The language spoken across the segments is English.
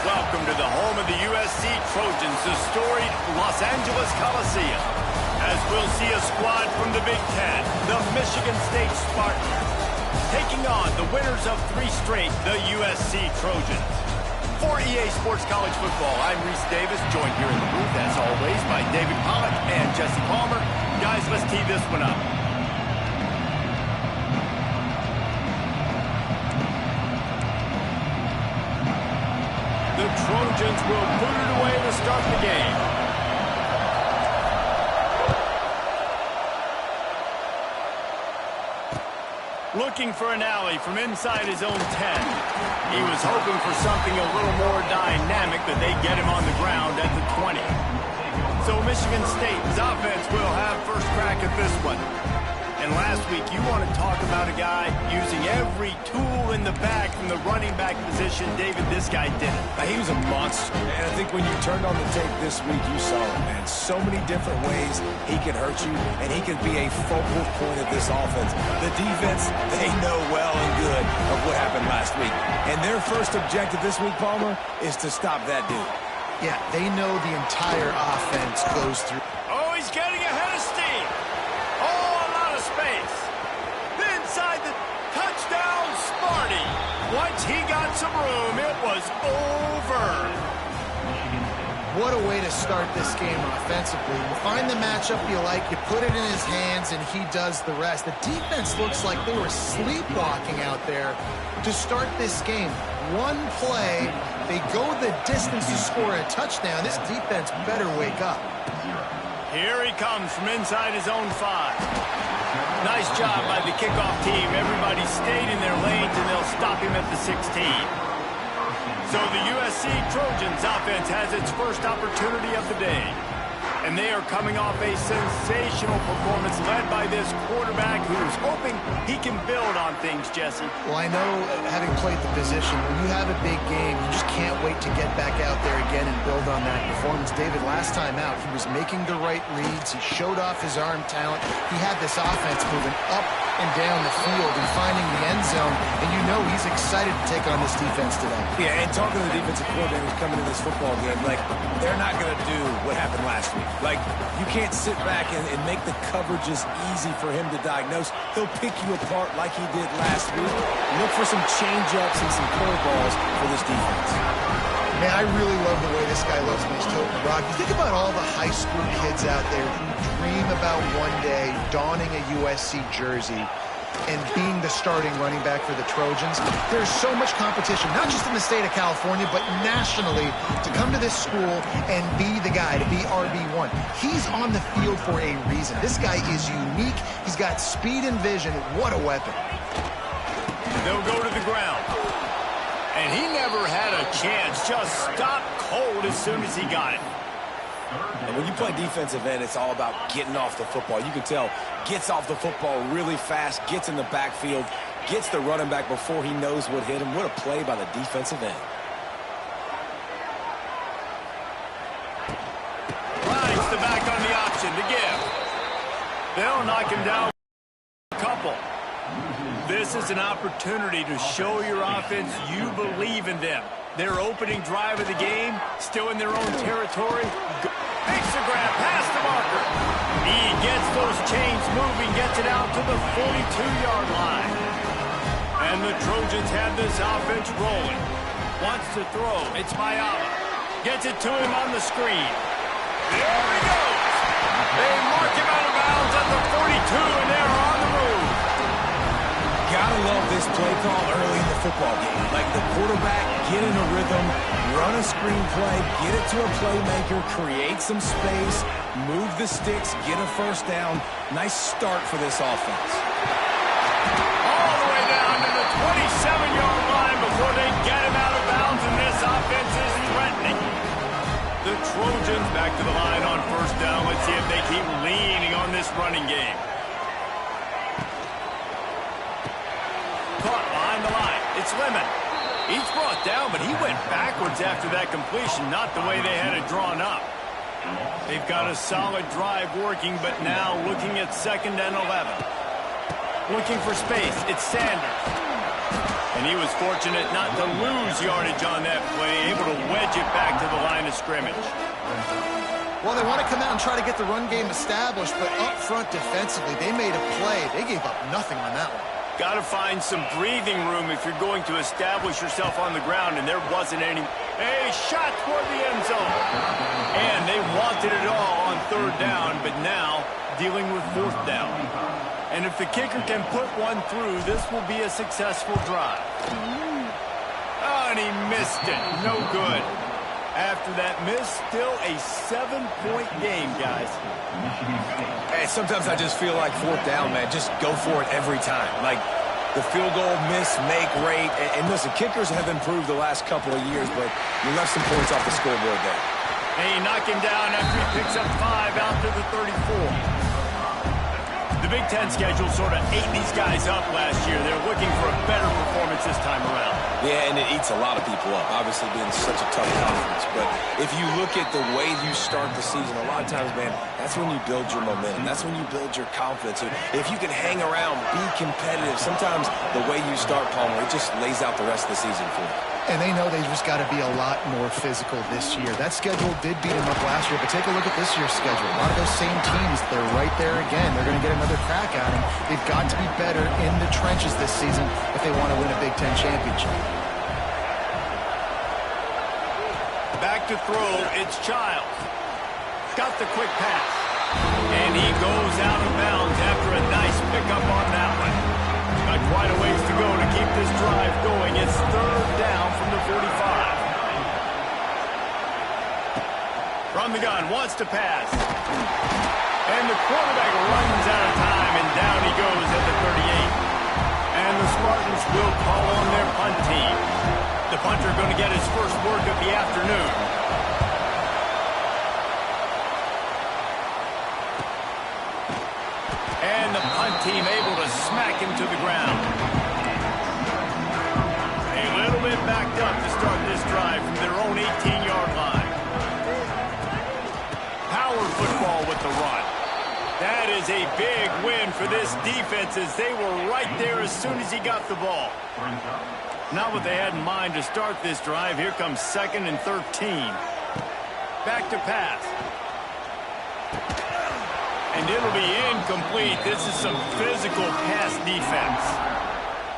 Welcome to the home of the USC Trojans, the storied Los Angeles Coliseum. As we'll see a squad from the Big Ten, the Michigan State Spartans, taking on the winners of 3 straight, the USC Trojans. For EA Sports College Football, I'm Reese Davis, joined here in the booth, as always, by David Pollack and Jesse Palmer. Guys, let's tee this one up. The Trojans will put it away to start the game. Looking for an alley from inside his own 10. He was hoping for something a little more dynamic, but they get him on the ground at the 20. So Michigan State's offense will have first crack at this one. And last week, you want to talk about a guy using every tool in the bag from the running back position. David, this guy did it. He was a monster, and I think when you turned on the tape this week, you saw it, man. So many different ways he can hurt you, and he can be a focal point of this offense. The defense, they know well and good of what happened last week. And their first objective this week, Palmer, is to stop that dude. Yeah, they know the entire offense goes through. Oh, he's getting ahead of steam. Oh, a lot of space. Inside the touchdown, Sparty. Once he got some room, it was over. What a way to start this game offensively. You find the matchup you like, you put it in his hands, and he does the rest. The defense looks like they were sleepwalking out there to start this game. One play, they go the distance to score a touchdown. This defense better wake up. Here he comes from inside his own 5. Nice job by the kickoff team. Everybody stayed in their lanes, and they'll stop him at the 16. So the USC Trojans offense has its first opportunity of the day. And they are coming off a sensational performance led by this quarterback who's hoping he can build on things, Jesse. Well, I know, having played the position, when you have a big game, you just can't wait to get back out there again and build on that performance. David, last time out, he was making the right reads. He showed off his arm talent. He had this offense moving up and down the field and finding the end zone. And you know he's excited to take on this defense today. Yeah, and talking to the defensive coordinator who's coming to this football game, like, they're not going to do what happened last week. Like, you can't sit back and make the coverages easy for him to diagnose. He'll pick you apart like he did last week. Look for some change-ups and some curveballs for this defense. Man, I really love the way this guy loves Miss Token Rock. You think about all the high school kids out there who dream about one day donning a USC jersey and being the starting running back for the Trojans. There's so much competition, not just in the state of California, but nationally, to come to this school and be the guy, to be RB1. He's on the field for a reason. This guy is unique. He's got speed and vision. What a weapon. They'll go to the ground. And he never had a chance. Just stopped cold as soon as he got it. And when you play defensive end, it's all about getting off the football. You can tell, gets off the football really fast, gets in the backfield, gets the running back before he knows what hit him. What a play by the defensive end. Rides the back on the option to give. They'll knock him down a couple. This is an opportunity to show your offense you believe in them. Their opening drive of the game, still in their own territory. Makes the grab past the marker. He gets those chains moving, gets it out to the 42-yard line. And the Trojans have this offense rolling. Wants to throw. It's Mayala. Gets it to him on the screen. There he goes. They mark him out of bounds at the 42, and they're on the move. Gotta love this play call early in the football game. Like, the quarterback, get in a rhythm, run a screen play, get it to a playmaker, create some space, move the sticks, get a first down. Nice start for this offense. All the way down to the 27-yard line before they get him out of bounds, and this offense is threatening. The Trojans back to the line on first down. Let's see if they keep leaning on this running game. Caught behind the line. It's Lemon. He's brought down, but he went backwards after that completion, not the way they had it drawn up. They've got a solid drive working, but now looking at 2nd and 11. Looking for space. It's Sanders. And he was fortunate not to lose yardage on that play, able to wedge it back to the line of scrimmage. Well, they want to come out and try to get the run game established, but up front defensively, they made a play. They gave up nothing on that one. Got to find some breathing room if you're going to establish yourself on the ground, and there wasn't any. A shot toward the end zone. And they wanted it all on third down, but now dealing with fourth down. And if the kicker can put one through, this will be a successful drive. Oh, and he missed it. No good. After that miss, still a 7-point game, guys. Hey, sometimes I just feel like fourth down, man. Just go for it every time. Like the field goal, miss, make rate. And listen, kickers have improved the last couple of years, but you left some points off the scoreboard there. And he knocked him down after he picks up 5 out to the 34. The Big Ten schedule sort of ate these guys up last year. They're looking for a better performance this time around. Yeah, and it eats a lot of people up, obviously being such a tough conference. But if you look at the way you start the season, a lot of times, man, that's when you build your momentum. That's when you build your confidence. If you can hang around, be competitive, sometimes the way you start, Palmer, it just lays out the rest of the season for you. And they know they've just got to be a lot more physical this year. That schedule did beat them up last year, but take a look at this year's schedule. A lot of those same teams, they're right there again. They're going to get another crack at them. They've got to be better in the trenches this season if they want to win a Big Ten championship. Back to throw, it's Childs. Got the quick pass. And he goes out of bounds after a nice pickup on that one. Got quite a ways to go to keep this drive going. It's third down from the 45. From the gun, wants to pass. And the quarterback runs out of time, and down he goes at the 38. And the Spartans will call on their punt team. The punter going to get his first work of the afternoon. And the punt team able to smack him to the ground. A little bit backed up to start this drive from their own 18-yard line. Power football with the run. That is a big win for this defense as they were right there as soon as he got the ball. Not what they had in mind to start this drive. Here comes 2nd and 13. Back to pass. And it'll be incomplete. This is some physical pass defense.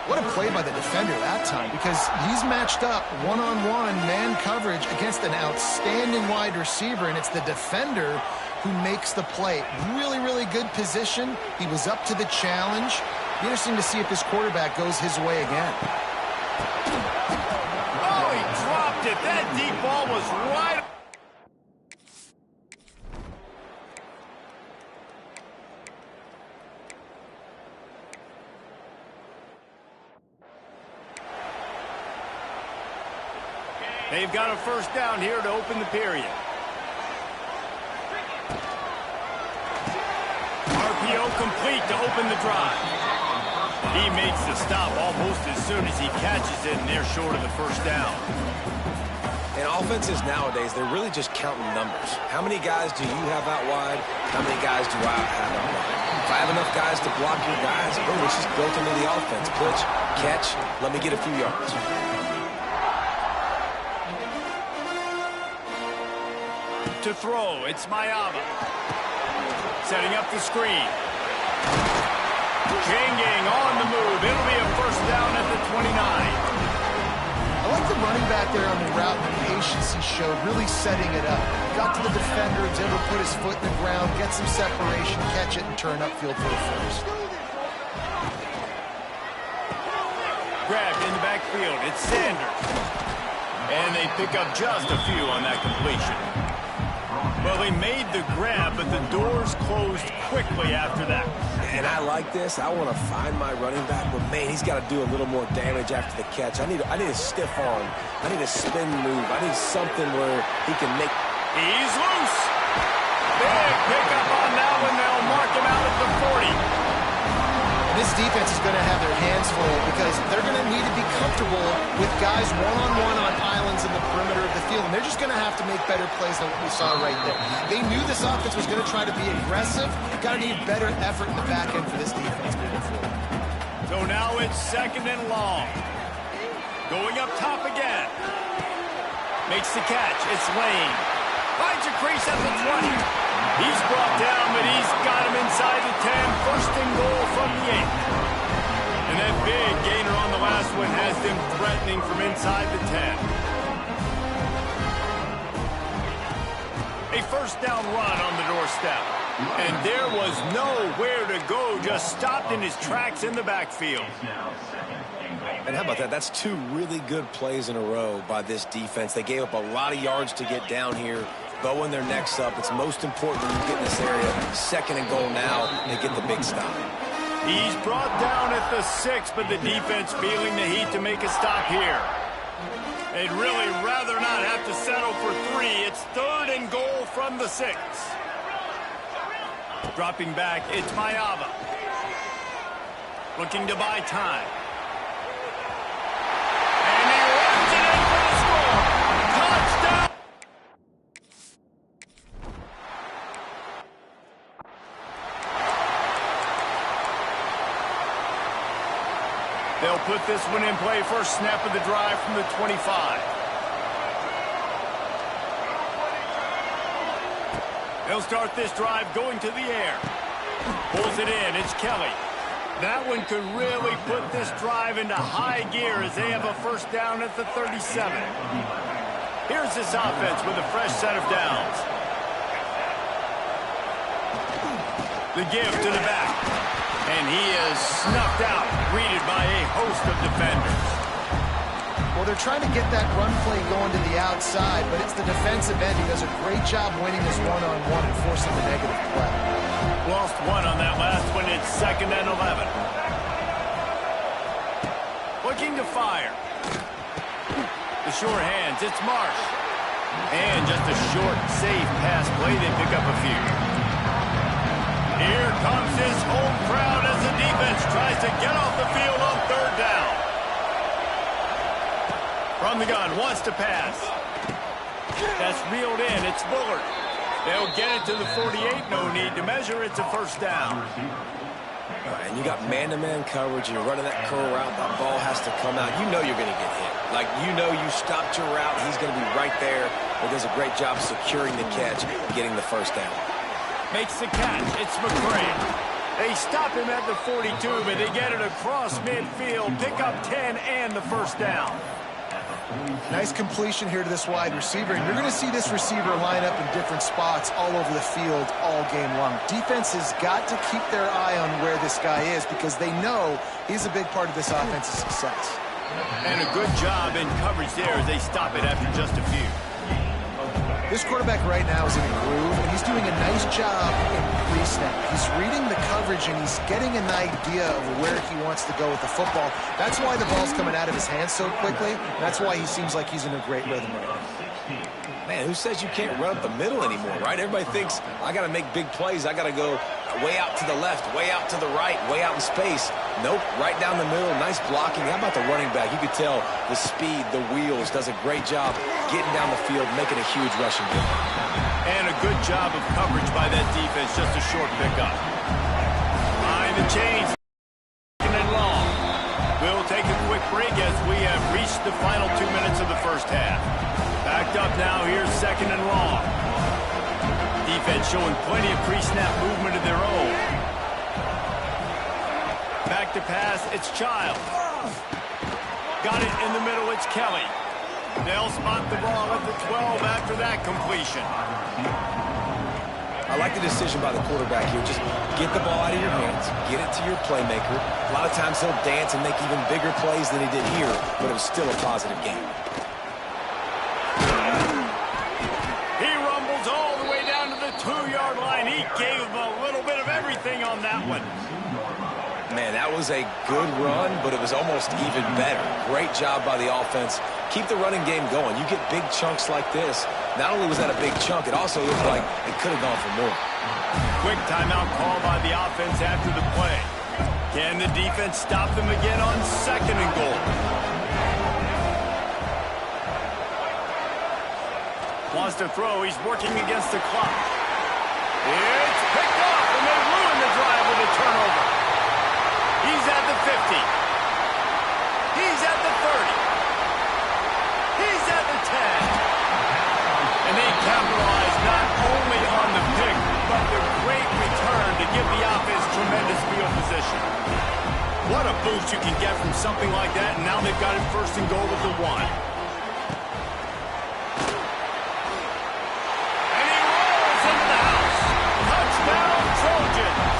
What a play by the defender that time, because he's matched up one-on-one man coverage against an outstanding wide receiver, and it's the defender who makes the play. Really, really good position. He was up to the challenge. Be interesting to see if this quarterback goes his way again. Oh, he dropped it. That deep ball was right. They've got a first down here to open the period. RPO complete to open the drive. He makes the stop almost as soon as he catches it, and they're short of the first down. And offenses nowadays, they're really just counting numbers. How many guys do you have out wide? How many guys do I have out wide? If I have enough guys to block your guys, boom, it's just built into the offense. Pitch, catch, let me get a few yards. To throw, it's Mayava. Setting up the screen. Janging on the move. It'll be a first down at the 29. I like the running back there on the route and the patience he showed, really setting it up. Got to the defender, was able to put his foot in the ground, get some separation, catch it, and turn upfield for a first. Grabbed in the backfield. It's Sanders. And they pick up just a few on that completion. Well, they made the grab, but the doors closed quickly after that. And I like this. I want to find my running back, but man, he's got to do a little more damage after the catch. I need a stiff arm. I need a spin move. I need something where he can make. He's loose. Big pickup on that one. They'll mark him out at the 40. And this defense is going to have their hands full because they're going to need to be comfortable with guys one-on-one on islands in the perimeter of the field. And they're just going to have to make better plays than what we saw right there. They knew this offense was going to try to be aggressive. Got to need better effort in the back end for this defense moving forward. So now it's 2nd and long. Going up top again. Makes the catch. It's Lane. Finds a crease at the 20. He's brought down, but he's got him inside the 10. 1st and goal from the 8. And that big gainer on the last one has them threatening from inside the 10. A 1st down run on the doorstep. And there was nowhere to go, just stopped in his tracks in the backfield. And how about that? That's 2 really good plays in a row by this defense. They gave up a lot of yards to get down here. Bowing their necks up. It's most important when you get in this area. 2nd and goal now. They get the big stop. He's brought down at the 6, but the defense feeling the heat to make a stop here. They'd really rather not have to settle for 3. It's 3rd and goal from the 6. Dropping back, it's Mayava. Looking to buy time. And he runs it in for the score. Touchdown! They'll put this one in play. First snap of the drive from the 25. They'll start this drive going to the air. Pulls it in. It's Kelly. That one could really put this drive into high gear as they have a 1st down at the 37. Here's this offense with a fresh set of downs. The give to the back. And he is snuffed out, greeted by a host of defenders. Well, they're trying to get that run play going to the outside, but it's the defensive end who does a great job winning this one-on-one and forcing the negative play. Lost 1 on that last one. It's 2nd and 11. Looking to fire. The short hands. It's Marsh. And just a short, safe pass play. They pick up a few. Here comes his home crowd as the defense tries to get off the field on 3rd down. From the gun, wants to pass. That's reeled in. It's Bullard. They'll get it to the 48. No need to measure. It's a 1st down. And you got man-to-man coverage, and you're running that curl route. That ball has to come out. You know you're going to get hit. Like, you know you stopped your route. He's going to be right there. He does a great job securing the catch, getting the 1st down. Makes the catch. It's McCray. They stop him at the 42, but they get it across midfield. Pick up 10 and the 1st down. Nice completion here to this wide receiver, and you're going to see this receiver line up in different spots all over the field all game long. Defense has got to keep their eye on where this guy is because they know he's a big part of this offense's success. And a good job in coverage there as they stop it after just a few. This quarterback right now is in a groove, and he's doing a nice job in pre-snap. He's reading the coverage, and he's getting an idea of where he wants to go with the football. That's why the ball's coming out of his hands so quickly. That's why he seems like he's in a great rhythm right now. Man, who says you can't run up the middle anymore, right? Everybody thinks, I got to make big plays. I got to go way out to the left, way out to the right, way out in space. Nope, right down the middle. Nice blocking. How about the running back? You could tell the speed, the wheels, does a great job getting down the field, making a huge rushing game. And a good job of coverage by that defense. Just a short pickup. Behind the chains. And long. We'll take a quick break as we have reached the final 2 minutes of the 1st half. Backed up now. Here's 2nd and long. Defense showing plenty of pre-snap movement of their own. Back to pass. It's Child. Got it in the middle. It's Kelly. They'll spot the ball at the 12 after that completion. I like the decision by the quarterback here. Just get the ball out of your hands, get it to your playmaker. A lot of times he'll dance and make even bigger plays than he did here, but it was still a positive game. He rumbles all the way down to the 2-yard line. He gave him a little bit of everything on that one. Man, that was a good run, but it was almost even better. Great job by the offense. Keep the running game going. You get big chunks like this. Not only was that a big chunk, it also looked like it could have gone for more. Quick timeout call by the offense after the play. Can the defense stop them again on 2nd and goal? Wants to throw. He's working against the clock. It's picked off, and they ruin the drive with a turnover. He's at the 50. He's at the 30. He's at the 10. And they capitalize not only on the pick, but the great return to give the offense tremendous field position. What a boost you can get from something like that, and now they've got it first and goal with the 1. And he rolls into the house. Touchdown, Trojans.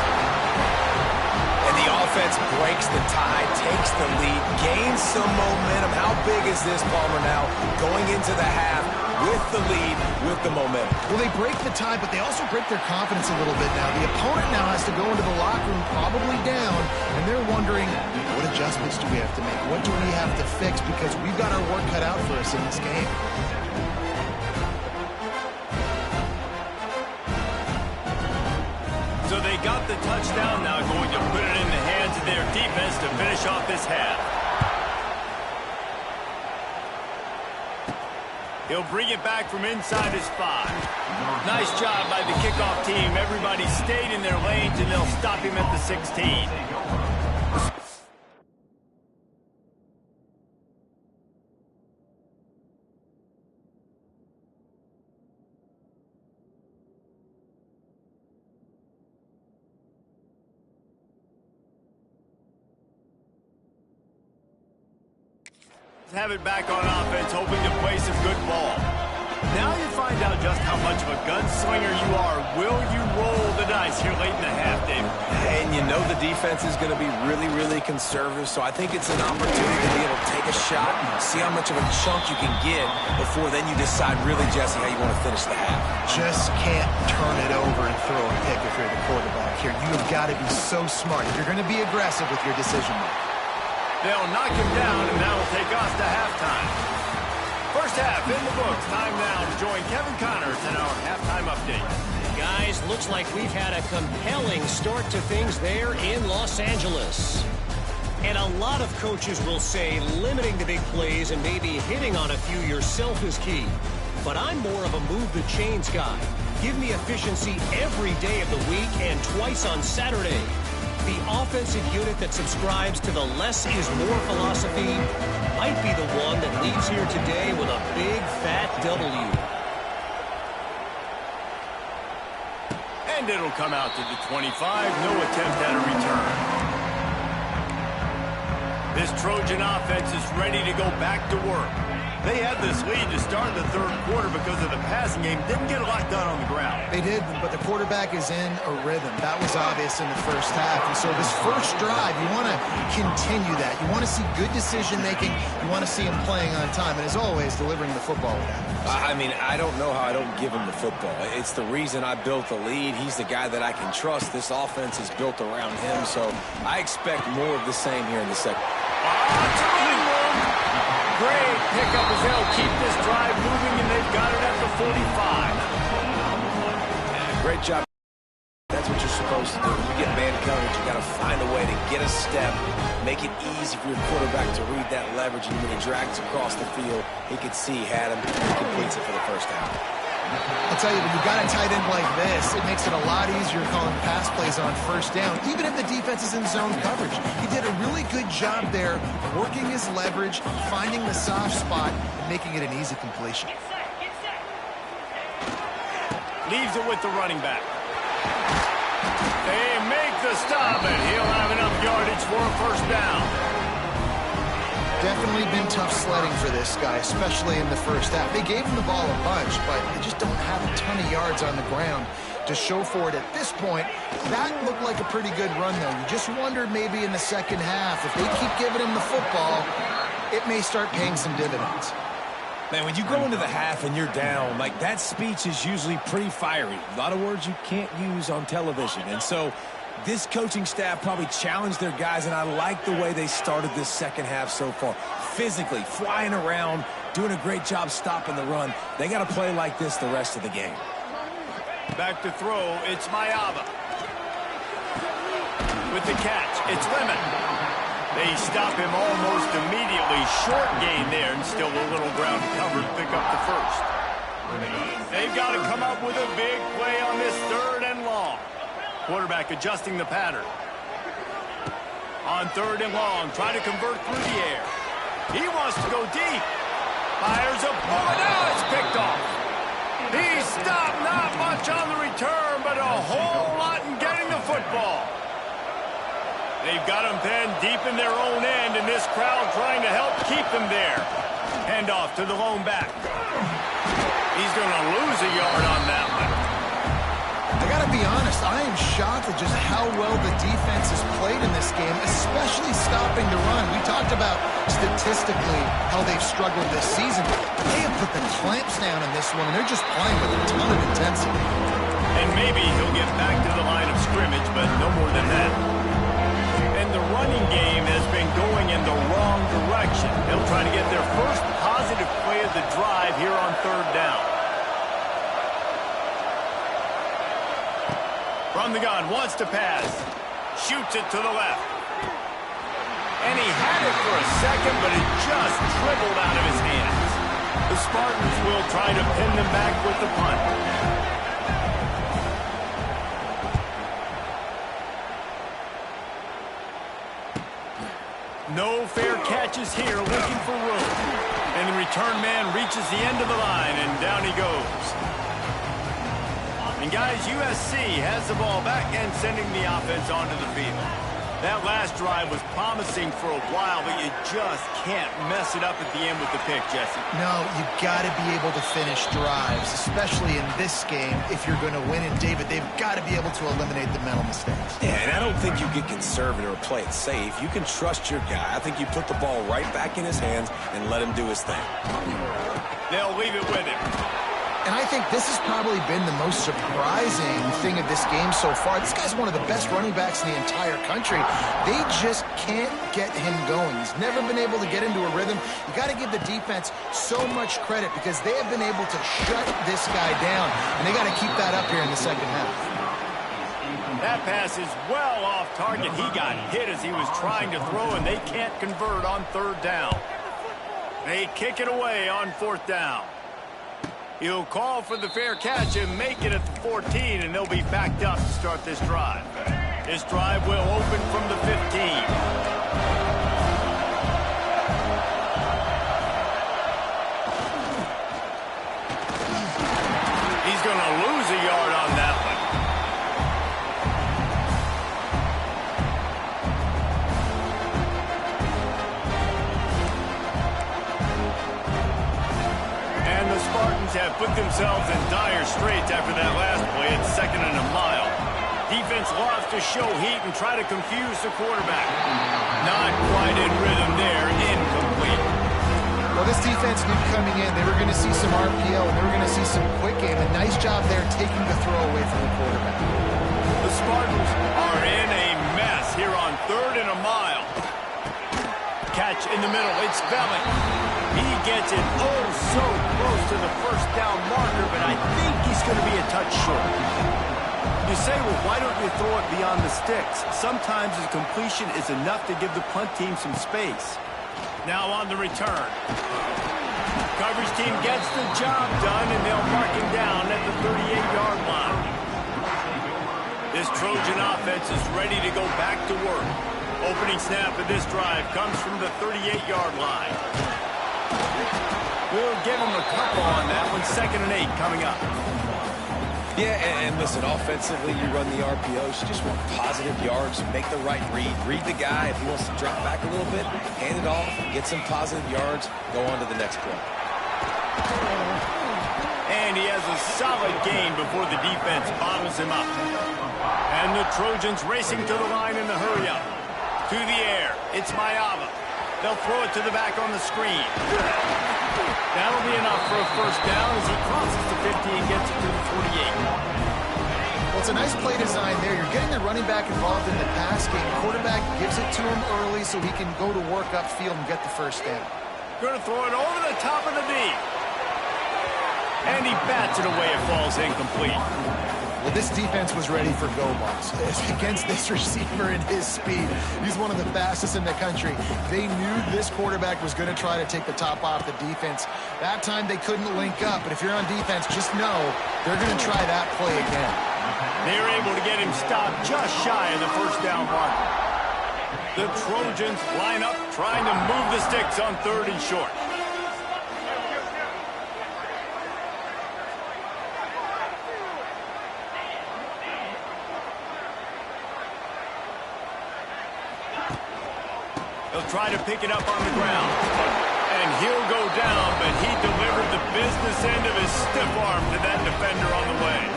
And the offense breaks the tie, takes the lead, gains some momentum. How big is this, Palmer, now going into the half with the lead, with the momentum? Well, they break the tie, but they also break their confidence a little bit now. The opponent now has to go into the locker room probably down, and they're wondering, what adjustments do we have to make? What do we have to fix? Because we've got our work cut out for us in this game. So they got the touchdown, now going to put it in the hands of their defense to finish off this half. He'll bring it back from inside his 5. Nice job by the kickoff team. Everybody stayed in their lanes, and they'll stop him at the 16. Have it back on offense, hoping to play some good ball. Now you find out just how much of a gunslinger you are. Will you roll the dice here late in the half, Dave? And you know the defense is going to be really, really conservative, so I think it's an opportunity to be able to take a shot, see how much of a chunk you can get before then you decide really, Jesse, how you want to finish the half. Just can't turn it over and throw a pick if you're the quarterback here. You have got to be so smart if you're going to be aggressive with your decision making. They'll knock him down, and that will take us to halftime. First half in the books. Time now to join Kevin Connors in our halftime update. Guys, looks like we've had a compelling start to things there in Los Angeles. And a lot of coaches will say limiting the big plays and maybe hitting on a few yourself is key. But I'm more of a move the chains guy. Give me efficiency every day of the week and twice on Saturday. The offensive unit that subscribes to the less is more philosophy might be the one that leaves here today with a big, fat W. And it'll come out to the 25. No attempt at a return. This Trojan offense is ready to go back to work. They had this lead to start the third quarter because of the passing game. Didn't get a lot done on the ground. They did, but the quarterback is in a rhythm. That was obvious in the first half. And so this first drive, you want to continue that. You want to see good decision-making. You want to see him playing on time. And as always, delivering the football with that. I mean, I don't know how I don't give him the football. It's the reason I built the lead. He's the guy that I can trust. This offense is built around him. So I expect more of the same here in the second. Great pickup as they'll keep this drive moving, and they've got it at the 45. Great job. That's what you're supposed to do. When you get man coverage, you got to find a way to get a step, make it easy for your quarterback to read that leverage, and when he drags across the field, he could see he had him. He completes it for the first down. I'll tell you, when you've got a tight end like this, it makes it a lot easier calling pass plays on first down, even if the defense is in zone coverage. He did a really good job there, working his leverage, finding the soft spot, and making it an easy completion. Leaves it with the running back. They make the stop, and he'll have enough yardage for a first down. Definitely been tough sledding for this guy, especially in the first half. They gave him the ball a bunch, but they just don't have a ton of yards on the ground to show for it at this point. That looked like a pretty good run, though. You just wondered maybe in the second half, if they keep giving him the football, it may start paying some dividends. Man, when you go into the half and you're down, like that speech is usually pretty fiery. A lot of words you can't use on television. And so this coaching staff probably challenged their guys, and I like the way they started this second half so far. Physically, flying around, doing a great job stopping the run. They got to play like this the rest of the game. Back to throw, it's Mayaba. With the catch, it's Lemon. They stop him almost immediately. Short gain there, and still a little ground covered to pick up the first. They've got to come up with a big play on this third and long. Quarterback adjusting the pattern. On 3rd and long, trying to convert through the air. He wants to go deep. Fires a bullet. Now it's picked off. He stopped, not much on the return, but a whole lot in getting the football. They've got him pinned deep in their own end, and this crowd trying to help keep him there. Hand off to the lone back. He's going to lose a yard on that one. I got to be honest, I am shocked at just how well the defense has played in this game, especially stopping the run. We talked about statistically how they've struggled this season, but they have put the clamps down in this one, and they're just playing with a ton of intensity. And maybe he'll get back to the line of scrimmage, but no more than that. And the running game has been going in the wrong direction. They'll try to get their first positive play of the drive here on 3rd down. From the gun, wants to pass. Shoots it to the left. And he had it for a second, but it just dribbled out of his hands. The Spartans will try to pin them back with the punt. No fair catches here, looking for room. And the return man reaches the end of the line, and down he goes. And guys, USC has the ball back and sending the offense onto the field. That last drive was promising for a while, but you just can't mess it up at the end with the pick, Jesse. No, you got to be able to finish drives, especially in this game. If you're going to win it, David, they've got to be able to eliminate the mental mistakes. Yeah, and I don't think you get conservative or play it safe. You can trust your guy. I think you put the ball right back in his hands and let him do his thing. They'll leave it with him. And I think this has probably been the most surprising thing of this game so far. This guy's one of the best running backs in the entire country. They just can't get him going. He's never been able to get into a rhythm. You got to give the defense so much credit because they have been able to shut this guy down. And they got to keep that up here in the second half. That pass is well off target. He got hit as he was trying to throw, and they can't convert on 3rd down. They kick it away on 4th down. He'll call for the fair catch and make it at the 14, and they'll be backed up to start this drive. This drive will open from the 15. He's going to lose a yard on that one. And the Spartans have put themselves in dire straits after that last play at 2nd and a mile. Defense loves to show heat and try to confuse the quarterback. Not quite in rhythm there, incomplete. Well, this defense knew coming in they were going to see some RPO and they were going to see some quick game. A nice job there taking the throw away from the quarterback. The Spartans are in a mess here on 3rd and a mile. Catch in the middle, it's Belling. He gets it oh so close to the 1st down marker, but I think he's going to be a touch short. You say, well, why don't you throw it beyond the sticks? Sometimes the completion is enough to give the punt team some space. Now on the return. Coverage team gets the job done, and they'll mark him down at the 38-yard line. This Trojan offense is ready to go back to work. Opening snap of this drive comes from the 38-yard line. We'll give him a couple on that one. 2nd and 8 coming up. Yeah, and listen, offensively, you run the RPOs. You just want positive yards, make the right read the guy. If he wants to drop back a little bit, hand it off, get some positive yards, go on to the next play. And he has a solid gain before the defense bottles him up. And the Trojans racing to the line in the hurry-up. To the air, it's Mayava. They'll throw it to the back on the screen. That'll be enough for a 1st down as he crosses the 50 and gets it to the 48. Well, it's a nice play design there. You're getting the running back involved in the pass game. Quarterback gives it to him early so he can go to work upfield and get the 1st down. Going to throw it over the top of the knee. And he bats it away. It falls incomplete. Well, this defense was ready for go balls against this receiver and his speed. He's one of the fastest in the country. They knew this quarterback was going to try to take the top off the defense. That time they couldn't link up, but if you're on defense, just know they're going to try that play again. They're able to get him stopped just shy of the 1st down mark. The Trojans line up, trying to move the sticks on 3rd and short. He'll try to pick it up on the ground. And he'll go down, but he delivered the business end of his stiff arm to that defender on the way.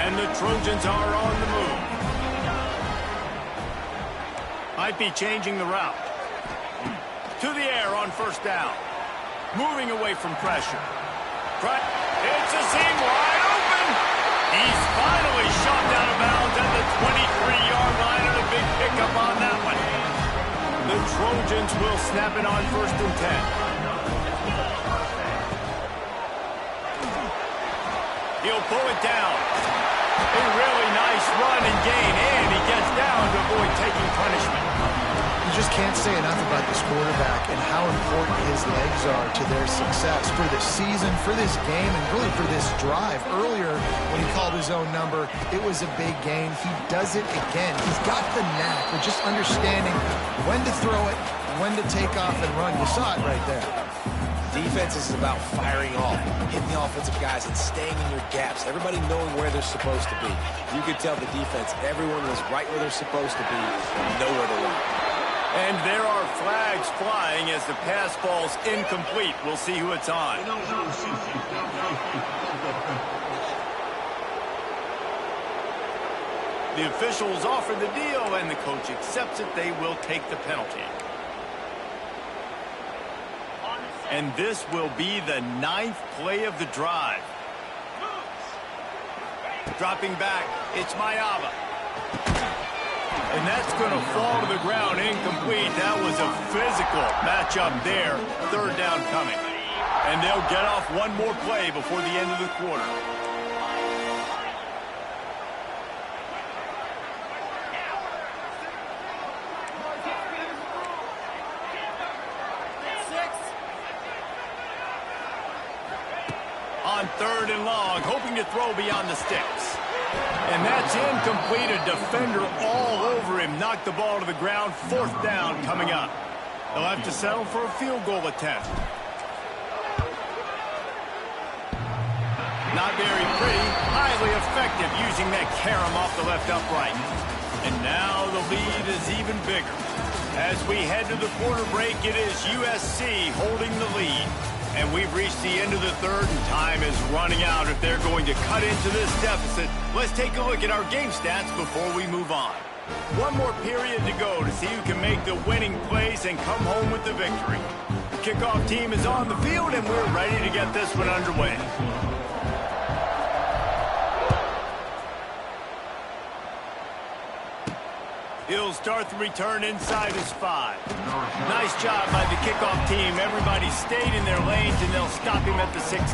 And the Trojans are on the move. Might be changing the route. To the air on 1st down. Moving away from pressure. It's a seam wide open. He's finally shot down of bounds at the 23-yard line, and a big pickup on that one. The Trojans will snap it on 1st and 10. He'll pull it down. A really nice run and gain, and he gets down to avoid taking punishment. You just can't say enough about this quarterback and how important his legs are to their success for this season, for this game, and really for this drive. Earlier, when he called his own number, it was a big gain. He does it again. He's got the knack of just understanding when to throw it, when to take off and run. You saw it right there. Defense is about firing off, hitting the offensive guys and staying in your gaps, everybody knowing where they're supposed to be. You could tell the defense, everyone was right where they're supposed to be, nowhere to run. And there are flags flying as the pass falls incomplete. We'll see who it's on. The officials offer the deal, and the coach accepts it. They will take the penalty. And this will be the 9th play of the drive. Dropping back, it's Mayava. And that's going to fall to the ground incomplete. That was a physical matchup there. 3rd down coming. And they'll get off one more play before the end of the quarter. On 3rd and long, hoping to throw beyond the sticks. And that's incomplete. A defender all over him. Knocked the ball to the ground. 4th down coming up. They'll have to settle for a field goal attempt. Not very pretty. Highly effective using that carom off the left upright. And now the lead is even bigger. As we head to the quarter break, it is USC holding the lead. And we've reached the end of the 3rd, and time is running out if they're going to cut into this deficit. Let's take a look at our game stats before we move on. One more period to go to see who can make the winning plays and come home with the victory. The kickoff team is on the field, and we're ready to get this one underway. He'll start the return inside his 5. Nice job by the kickoff team. Everybody stayed in their lanes, and they'll stop him at the 16.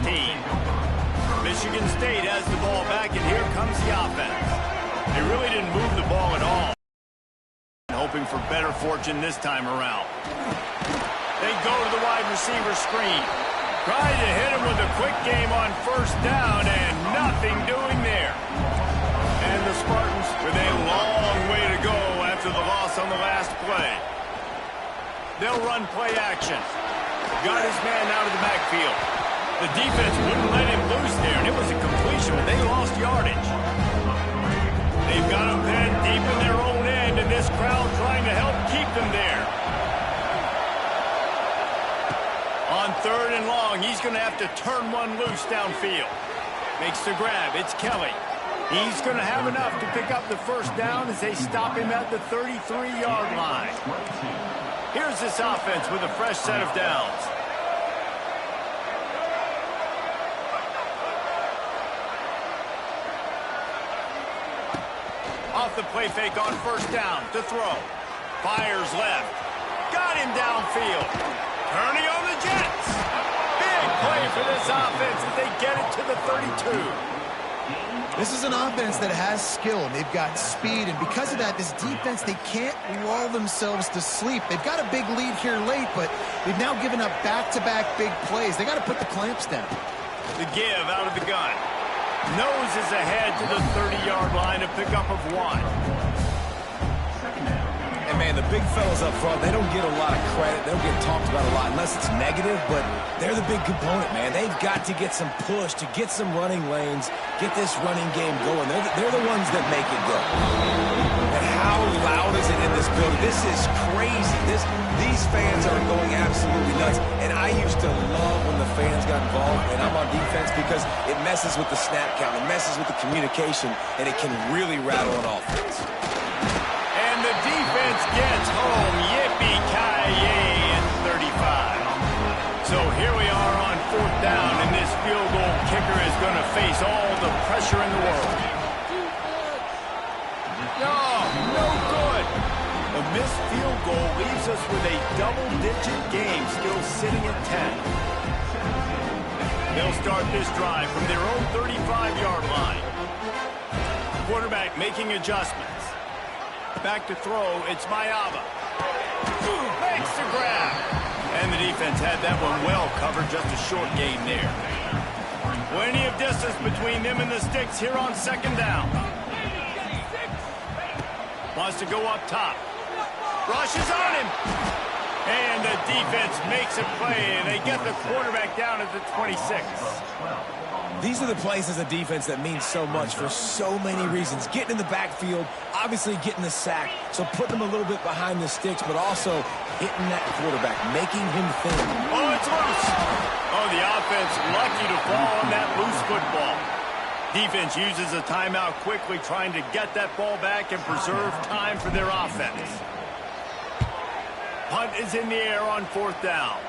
Michigan State has the ball back, and here comes the offense. They really didn't move the ball at all. Hoping for better fortune this time around. They go to the wide receiver screen. Trying to hit him with a quick game on 1st down, and nothing doing there. And the Spartans with a long way to go after the loss on the last play. They'll run play action. Got his man out of the backfield. The defense wouldn't let him loose there, and it was a completion, but they lost yardage. They've got him pinned deep in their own end, and this crowd trying to help keep them there. On 3rd and long, he's going to have to turn one loose downfield. Makes the grab. It's Kelly. He's going to have enough to pick up the 1st down as they stop him at the 33-yard line. Here's this offense with a fresh set of downs. Off the play fake on 1st down to throw. Fires left. Got him downfield. Turning on the Jets. Big play for this offense as they get it to the 32. This is an offense that has skill, and they've got speed, and because of that, this defense, they can't lull themselves to sleep. They've got a big lead here late, but they've now given up back-to-back big plays. They got to put the clamps down. The give out of the gun. Noses ahead to the 30-yard line, a pickup of 1. And man, the big fellas up front, they don't get a lot of credit. They don't get talked about a lot unless it's negative, but they're the big component, man. They've got to get some push, to get some running lanes, get this running game going. They're the ones that make it go. And how loud is it in this building? This is crazy. These fans are going absolutely nuts. And I used to love when the fans got involved, and I'm on defense, because it messes with the snap count, it messes with the communication, and it can really rattle an offense. And the defense gets home. Yippee-ki-yay at 35. So here we are on 4th down, and this field goal kicker is going to face all the pressure in the world. No good. A missed field goal leaves us with a double-digit game still sitting at 10. They'll start this drive from their own 35-yard line. Quarterback making adjustments. Back to throw, it's Mayava. Makes the grab. And the defense had that one well covered, just a short gain there. Plenty of distance between them and the sticks here on 2nd down. Wants to go up top. Rushes on him. And the defense makes a play, and they get the quarterback down at the 26. These are the plays as a defense that mean so much for so many reasons. Getting in the backfield, obviously getting the sack, so putting them a little bit behind the sticks, but also hitting that quarterback, making him think. Oh, it's loose. Oh, the offense lucky to fall on that loose football. Defense uses a timeout quickly, trying to get that ball back and preserve time for their offense. Punt is in the air on 4th down.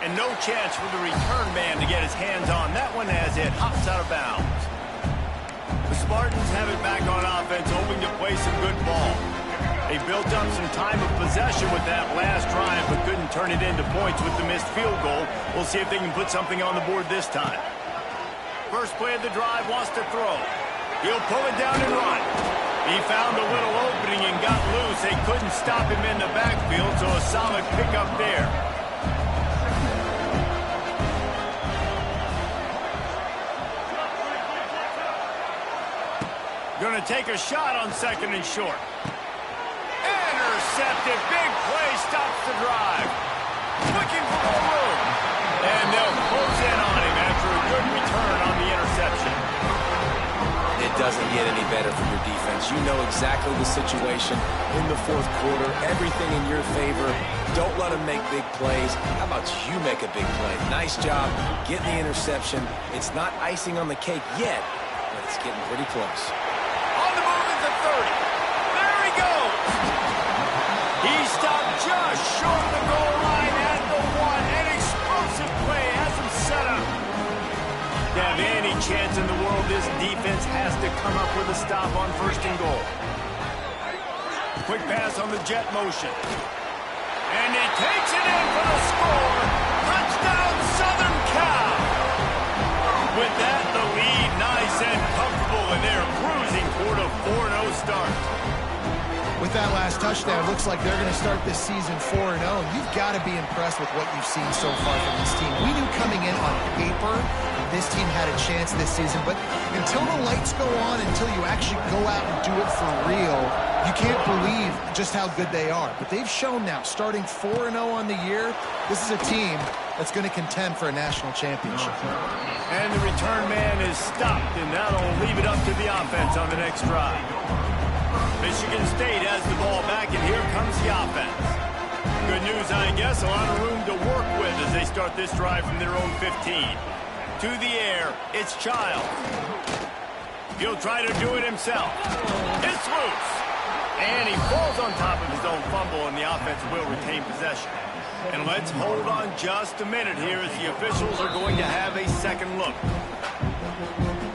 And no chance for the return man to get his hands on that one as it hops out of bounds. The Spartans have it back on offense, hoping to play some good ball. They built up some time of possession with that last drive, but couldn't turn it into points with the missed field goal. We'll see if they can put something on the board this time. First play of the drive, wants to throw. He'll pull it down and run. He found a little opening and got loose. They couldn't stop him in the backfield, so a solid pickup there. Going to take a shot on 2nd and short. Intercepted. Big play stops the drive. Looking for more room. And they'll close in on him after a good return on the interception. It doesn't get any better for your defense. You know exactly the situation in the 4th quarter. Everything in your favor. Don't let them make big plays. How about you make a big play? Nice job getting the interception. It's not icing on the cake yet, but it's getting pretty close. On the move at the 30. There he goes. He stopped just short of the goal line at the 1. An explosive play has him set up. To have any chance in the world, this defense has to come up with a stop on 1st and goal. Quick pass on the jet motion. And he takes it in for the score. Touchdown, Southern Cal. With that, the lead nice and comfortable, and they're cruising toward a 4-0 start. With that last touchdown, looks like they're going to start this season 4-0. You've got to be impressed with what you've seen so far from this team. We knew coming in on paper this team had a chance this season, but until the lights go on, until you actually go out and do it for real, you can't believe just how good they are. But they've shown now, starting 4-0 on the year, this is a team that's going to contend for a national championship. And the return man is stopped, and that'll leave it up to the offense on the next drive. Michigan State has the ball back, and here comes the offense. Good news, I guess, a lot of room to work with as they start this drive from their own 15. To the air, it's Child. He'll try to do it himself. It's loose. And he falls on top of his own fumble, and the offense will retain possession. And let's hold on just a minute here as the officials are going to have a second look.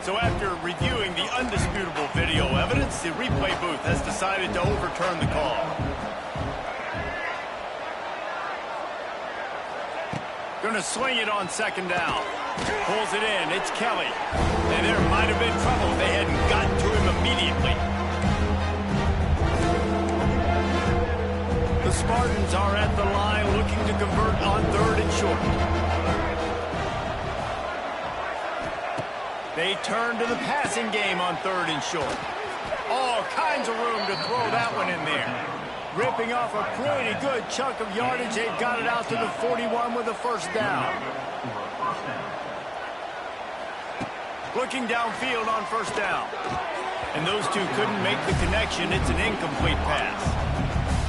So after reviewing the undisputable video evidence, the replay booth has decided to overturn the call. Going to swing it on 2nd down. Pulls it in. It's Kelly. And there might have been trouble if they hadn't gotten to him immediately. The Spartans are at the line looking to convert on 3rd and short. They turn to the passing game on 3rd and short. All kinds of room to throw that one in there. Ripping off a pretty good chunk of yardage. They've got it out to the 41 with a first down. Looking downfield on first down. And those two couldn't make the connection. It's an incomplete pass.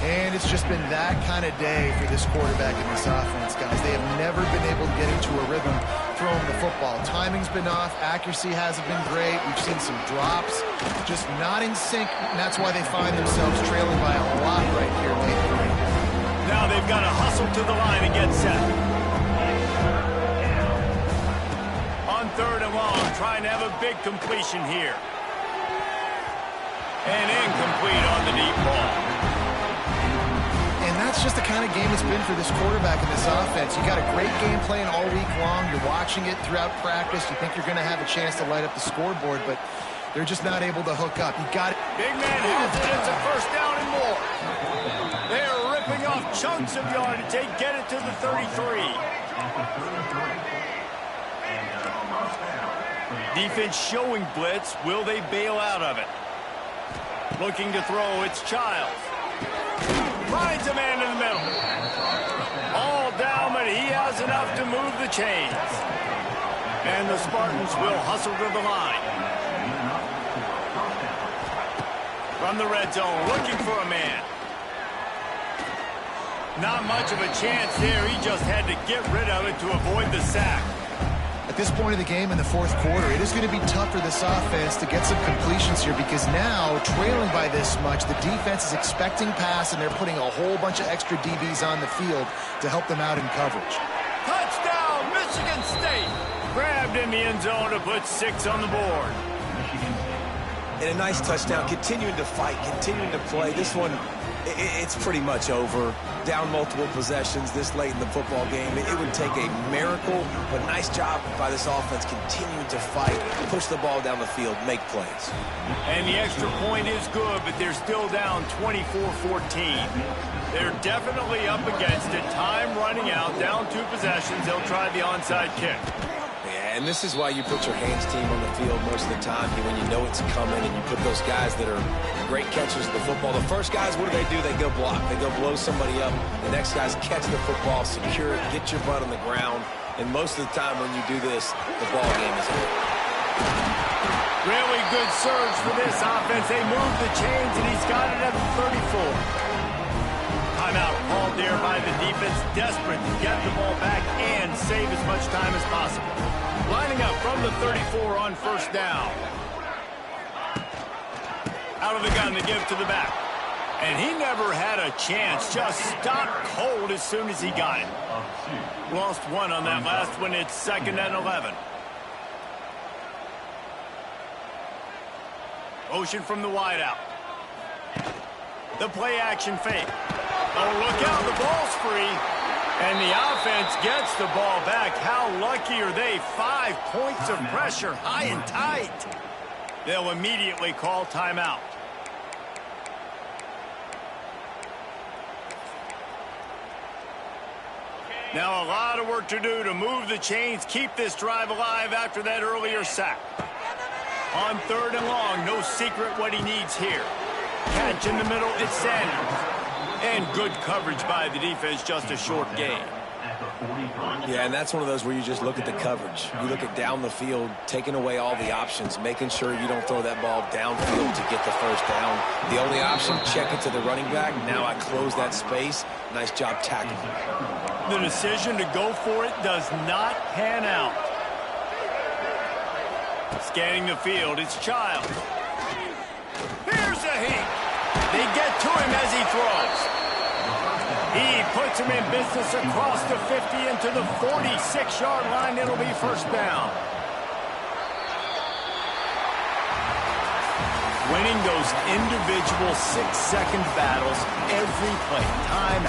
And it's just been that kind of day for this quarterback in this offense, guys. They have never been able to get into a rhythm throwing the football. Timing's been off. Accuracy hasn't been great. We've seen some drops. Just not in sync, and that's why they find themselves trailing by a lot right here late. Now they've got to hustle to the line and get set. On third and long, trying to have a big completion here. And incomplete on the deep ball. And that's just the kind of game it's been for this quarterback in this offense. You got a great game plan all week long. You're watching it throughout practice. You think you're going to have a chance to light up the scoreboard, but they're just not able to hook up. You got it. Big man has it. It's a first down and more. They are ripping off chunks of yardage. They get it to the 33. Defense showing blitz. Will they bail out of it? Looking to throw. It's Childs. Finds a man in the middle. All down, but he has enough to move the chains. And the Spartans will hustle to the line. From the red zone, looking for a man. Not much of a chance there. He just had to get rid of it to avoid the sack. At this point of the game in the fourth quarter, it is going to be tough for this offense to get some completions here because now, trailing by this much, the defense is expecting pass, and they're putting a whole bunch of extra DBs on the field to help them out in coverage. Touchdown, Michigan State! Grabbed in the end zone to put 6 on the board. And a nice touchdown, continuing to fight, continuing to play. This one, it's pretty much over. Down multiple possessions this late in the football game. It would take a miracle, but nice job by this offense continuing to fight, push the ball down the field, make plays. And the extra point is good, but they're still down 24-14. They're definitely up against it. Time running out, down 2 possessions. They'll try the onside kick. Yeah, and this is why you put your hands team on the field most of the time when you know it's coming, and you put those guys that are great catchers of the football. The first guys, what do? They go block. They go blow somebody up. The next guys catch the football, secure it, get your butt on the ground. And most of the time when you do this, the ball game is over. Really good surge for this offense. They move the chains, and he's got it at the 34. Timeout called there by the defense, desperate to get the ball back and save as much time as possible. Lining up from the 34 on first down. Out of the gun to give to the back. And he never had a chance. Just stopped cold as soon as he got it. Lost 1 on that last one. It's 2nd and 11. Motion from the wideout. The play action fake. Oh, look out, the ball's free. And the offense gets the ball back. How lucky are they? 5 points of pressure, high and tight. They'll immediately call timeout. Now a lot of work to do to move the chains, keep this drive alive after that earlier sack. On third and long, no secret what he needs here. Catch in the middle, it's Sanders. And good coverage by the defense, just a short gain. Yeah, and that's one of those where you just look at the coverage. You look at down the field, taking away all the options, making sure you don't throw that ball downfield to get the first down. The only option, check it to the running back. Now I close that space. Nice job tackling. The decision to go for it does not pan out. Scanning the field, it's Childs. Here's a heat. They get to him as he throws. He puts him in business across the 50 into the 46-yard line. It'll be first down. Winning those individual 6-second battles every play, time